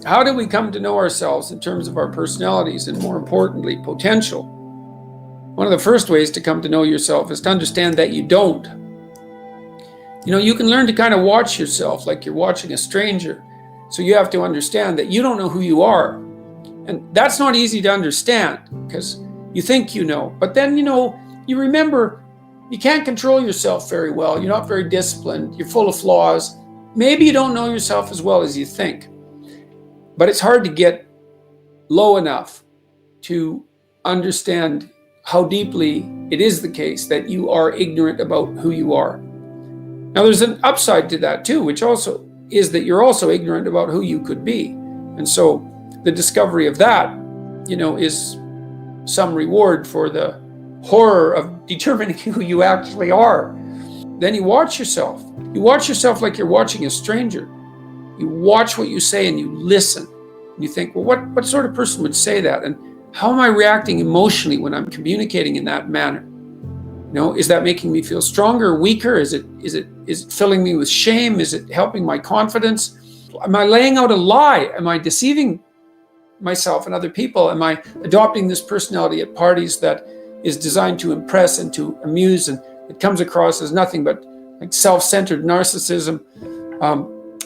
How do we come to know ourselves in terms of our personalities and, more importantly, potential? One of the first ways to come to know yourself is to understand that you don't. You can learn to kind of watch yourself like you're watching a stranger. So you have to understand that you don't know who you are. And that's not easy to understand because you think you know. But then, you remember you can't control yourself very well. You're not very disciplined. You're full of flaws. Maybe you don't know yourself as well as you think. But it's hard to get low enough to understand how deeply it is the case that you are ignorant about who you are. Now, there's an upside to that too, which also is that you're also ignorant about who you could be. And so the discovery of that, is some reward for the horror of determining who you actually are. Then you watch yourself. You watch yourself like you're watching a stranger. You watch what you say and you listen. And you think, well, what sort of person would say that? And how am I reacting emotionally when I'm communicating in that manner? Is that making me feel stronger, weaker? Is it filling me with shame? Is it helping my confidence? Am I laying out a lie? Am I deceiving myself and other people? Am I adopting this personality at parties that is designed to impress and to amuse, and it comes across as nothing but like self-centered narcissism?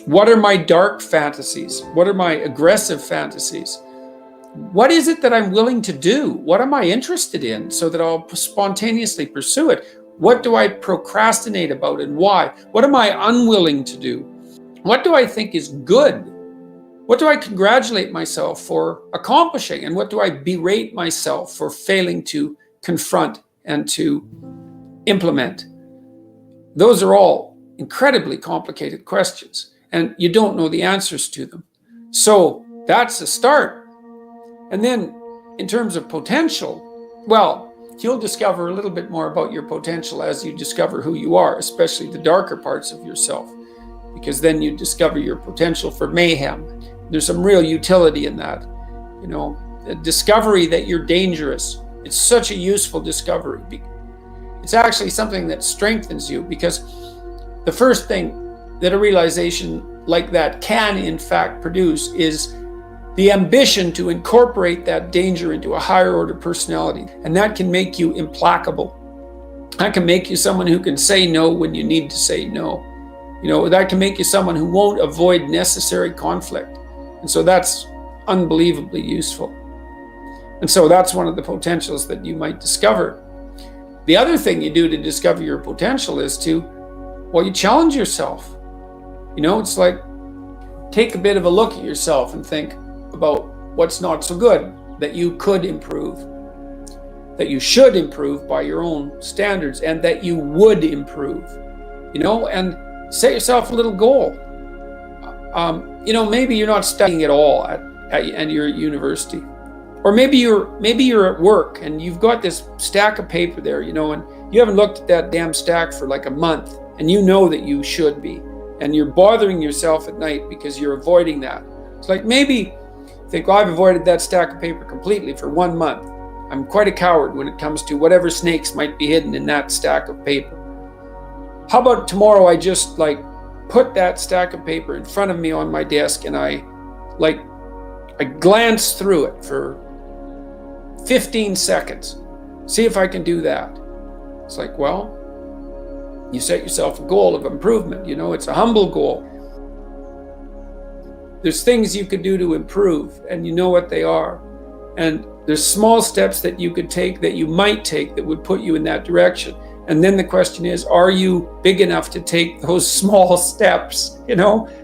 What are my dark fantasies? What are my aggressive fantasies? What is it that I'm willing to do? What am I interested in so that I'll spontaneously pursue it? What do I procrastinate about and why? What am I unwilling to do? What do I think is good? What do I congratulate myself for accomplishing? And what do I berate myself for failing to confront and to implement? Those are all incredibly complicated questions, and you don't know the answers to them. So that's a start. And then in terms of potential, well, you'll discover a little bit more about your potential as you discover who you are, especially the darker parts of yourself, because then you discover your potential for mayhem. There's some real utility in that. The discovery that you're dangerous. It's such a useful discovery. It's actually something that strengthens you, because the first thing that a realization like that can in fact produce is the ambition to incorporate that danger into a higher order personality. And that can make you implacable. That can make you someone who can say no when you need to say no. That can make you someone who won't avoid necessary conflict. And so that's unbelievably useful. And so that's one of the potentials that you might discover. The other thing you do to discover your potential is you challenge yourself. It's like, take a bit of a look at yourself and think about what's not so good that you could improve, that you should improve by your own standards, and that you would improve, and set yourself a little goal. Maybe you're not studying at all at your university, or maybe you're at work and you've got this stack of paper there, and you haven't looked at that damn stack for like a month, and you know that you should be, and you're bothering yourself at night because you're avoiding that. It's like, maybe think, well, I've avoided that stack of paper completely for 1 month. I'm quite a coward when it comes to whatever snakes might be hidden in that stack of paper. How about tomorrow I just put that stack of paper in front of me on my desk, and I glance through it for 15 seconds. See if I can do that. It's like, well, you set yourself a goal of improvement. It's a humble goal. There's things you could do to improve, and you know what they are. And there's small steps that you could take, that you might take, that would put you in that direction. And then the question is, are you big enough to take those small steps?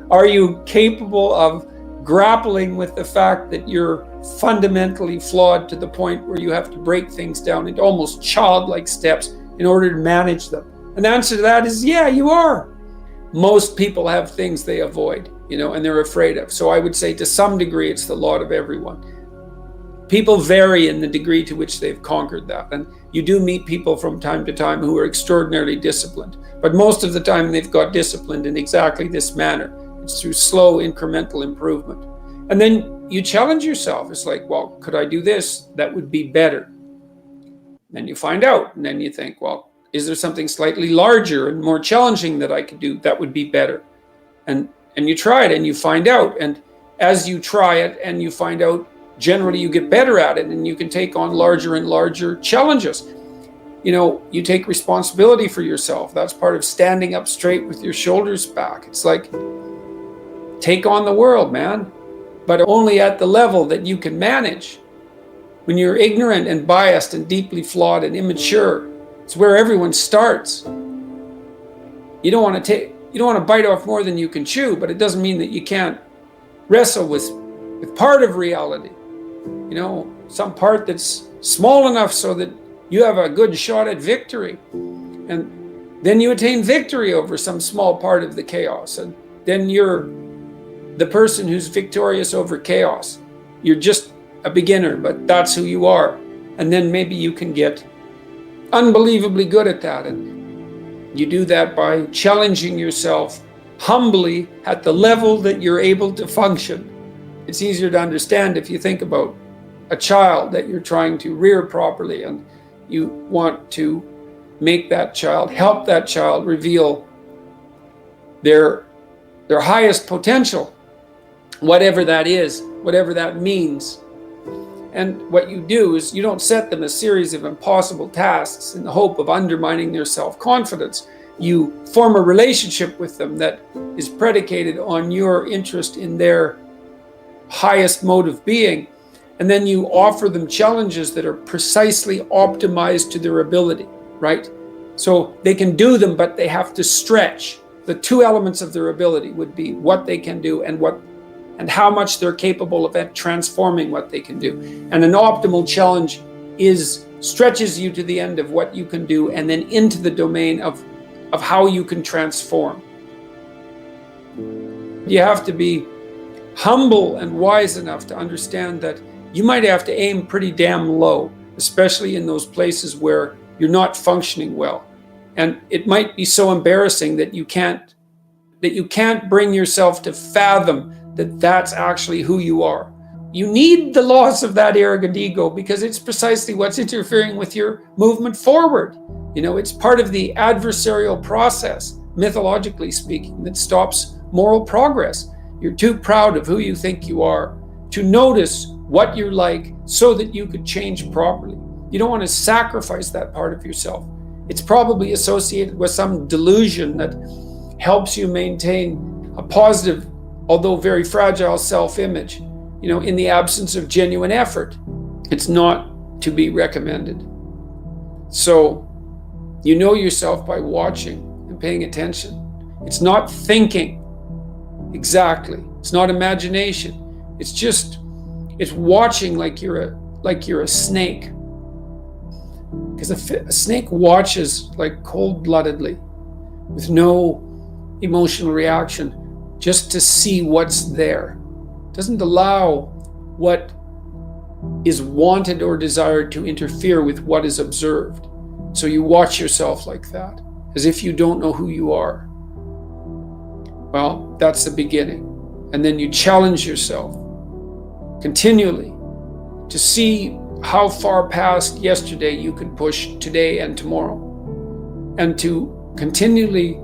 Are you capable of grappling with the fact that you're fundamentally flawed to the point where you have to break things down into almost childlike steps in order to manage them? And the answer to that is, yeah, you are. Most people have things they avoid, and they're afraid of. So I would say to some degree, it's the lot of everyone. People vary in the degree to which they've conquered that. And you do meet people from time to time who are extraordinarily disciplined. But most of the time they've got disciplined in exactly this manner. It's through slow incremental improvement. And then you challenge yourself. It's like, well, could I do this? That would be better. Then you find out. And then you think, well, is there something slightly larger and more challenging that I could do that would be better? And you try it and you find out. And as you try it and you find out, generally you get better at it and you can take on larger and larger challenges. You take responsibility for yourself. That's part of standing up straight with your shoulders back. It's like, take on the world, man, but only at the level that you can manage. When you're ignorant and biased and deeply flawed and immature, it's where everyone starts. You don't want to bite off more than you can chew, but it doesn't mean that you can't wrestle with part of reality. Some part that's small enough so that you have a good shot at victory. And then you attain victory over some small part of the chaos. And then you're the person who's victorious over chaos. You're just a beginner, but that's who you are. And then maybe you can get unbelievably good at that. And you do that by challenging yourself humbly at the level that you're able to function. It's easier to understand if you think about a child that you're trying to rear properly, and you want to make that child, help that child reveal their highest potential, whatever that is, whatever that means. And what you do is you don't set them a series of impossible tasks in the hope of undermining their self-confidence. You form a relationship with them that is predicated on your interest in their highest mode of being. And then you offer them challenges that are precisely optimized to their ability, right? So they can do them, but they have to stretch. The two elements of their ability would be what they can do and how much they're capable of transforming what they can do. And an optimal challenge stretches you to the end of what you can do and then into the domain of how you can transform. You have to be humble and wise enough to understand that you might have to aim pretty damn low, especially in those places where you're not functioning well. And it might be so embarrassing that you can't bring yourself to fathom that that's actually who you are. You need the loss of that arrogant ego because it's precisely what's interfering with your movement forward. It's part of the adversarial process, mythologically speaking, that stops moral progress. You're too proud of who you think you are to notice what you're like so that you could change properly. You don't want to sacrifice that part of yourself. It's probably associated with some delusion that helps you maintain a positive, although very fragile self-image, in the absence of genuine effort. It's not to be recommended. So, you know yourself by watching and paying attention. It's not thinking exactly. It's not imagination. It's watching like you're a snake. Because a snake watches like cold-bloodedly with no emotional reaction just to see what's there. It doesn't allow what is wanted or desired to interfere with what is observed. So you watch yourself like that, as if you don't know who you are. Well, that's the beginning. And then you challenge yourself continually to see how far past yesterday you could push today and tomorrow, and to continually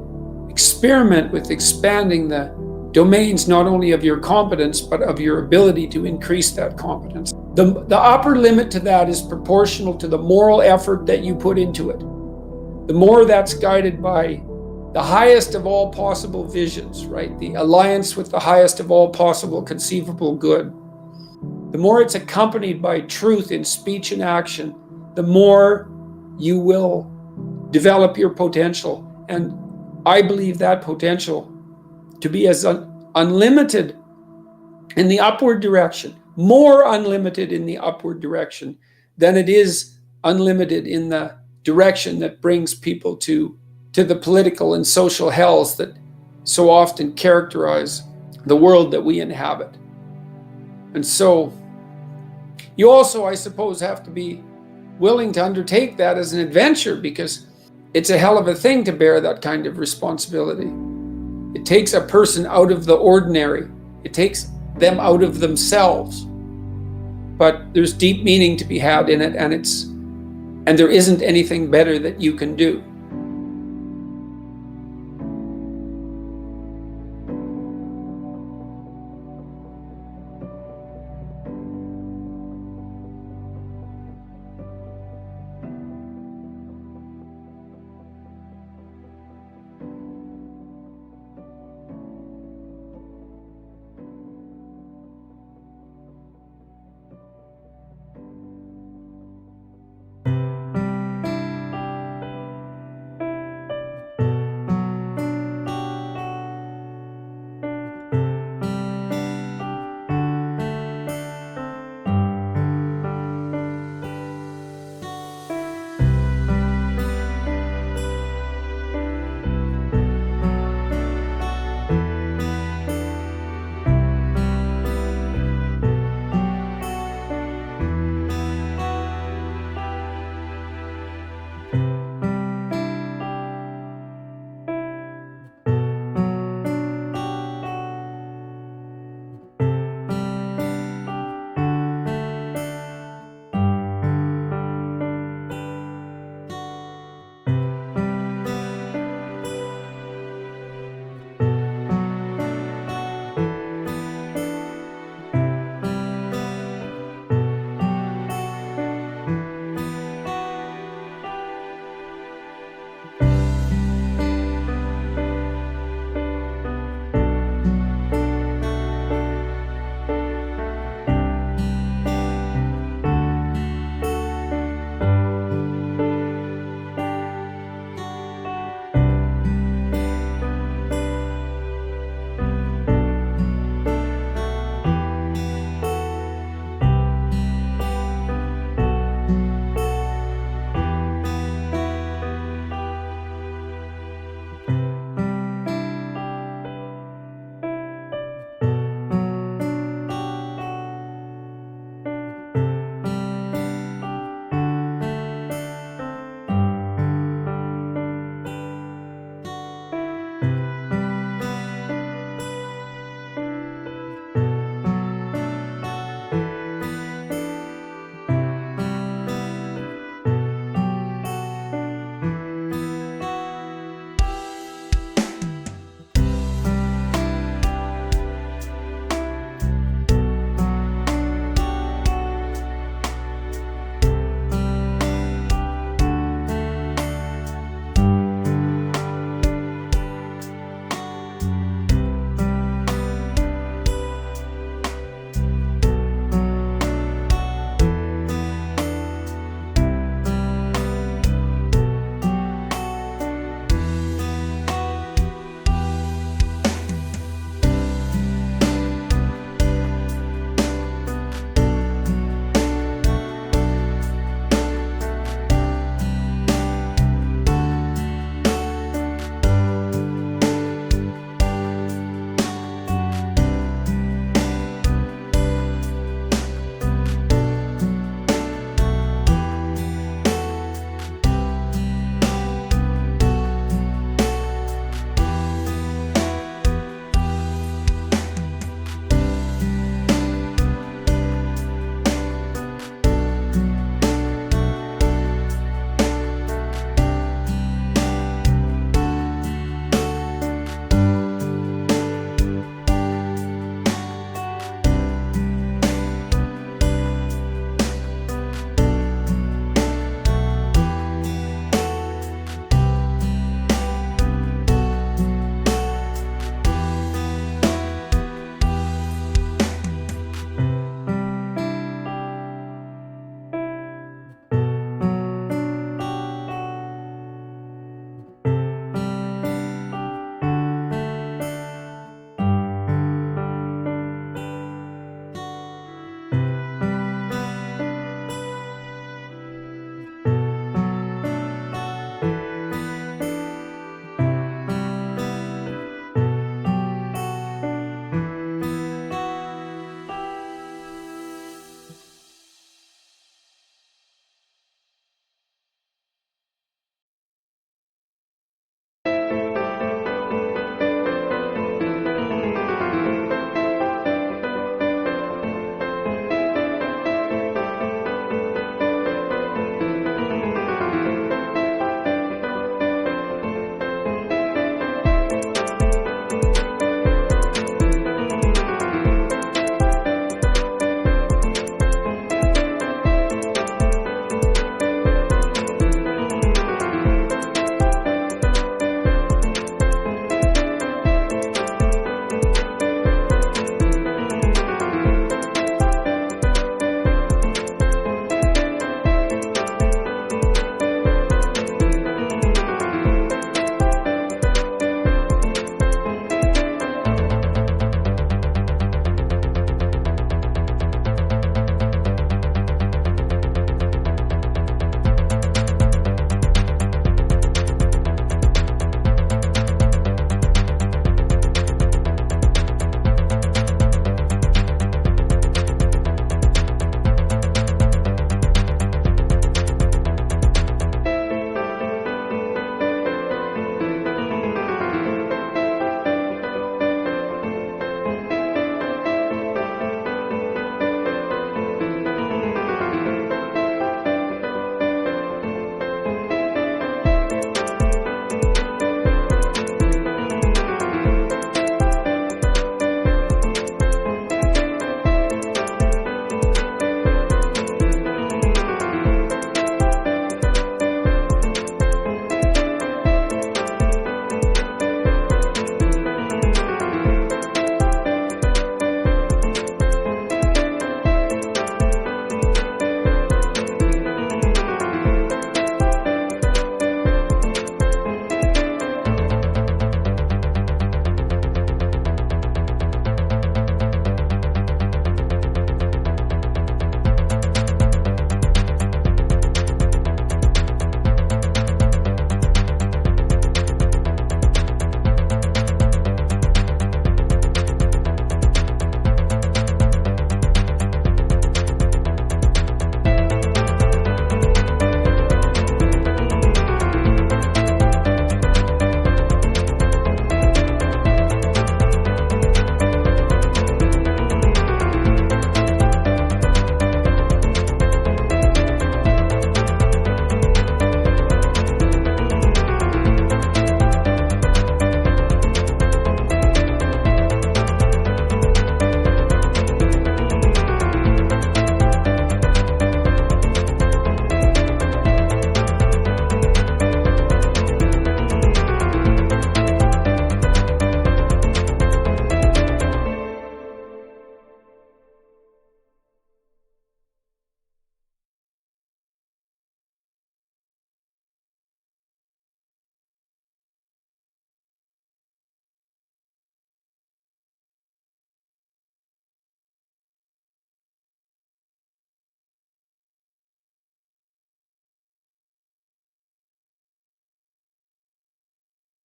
experiment with expanding the domains not only of your competence but of your ability to increase that competence. The upper limit to that is proportional to the moral effort that you put into it. The more that's guided by the highest of all possible visions, right? The alliance with the highest of all possible conceivable good. The more it's accompanied by truth in speech and action, the more you will develop your potential. And I believe that potential to be as unlimited in the upward direction, more unlimited in the upward direction than it is unlimited in the direction that brings people to the political and social hells that so often characterize the world that we inhabit. And so you also, I suppose, have to be willing to undertake that as an adventure, because it's a hell of a thing to bear that kind of responsibility. It takes a person out of the ordinary. It takes them out of themselves. But there's deep meaning to be had in it, and there isn't anything better that you can do.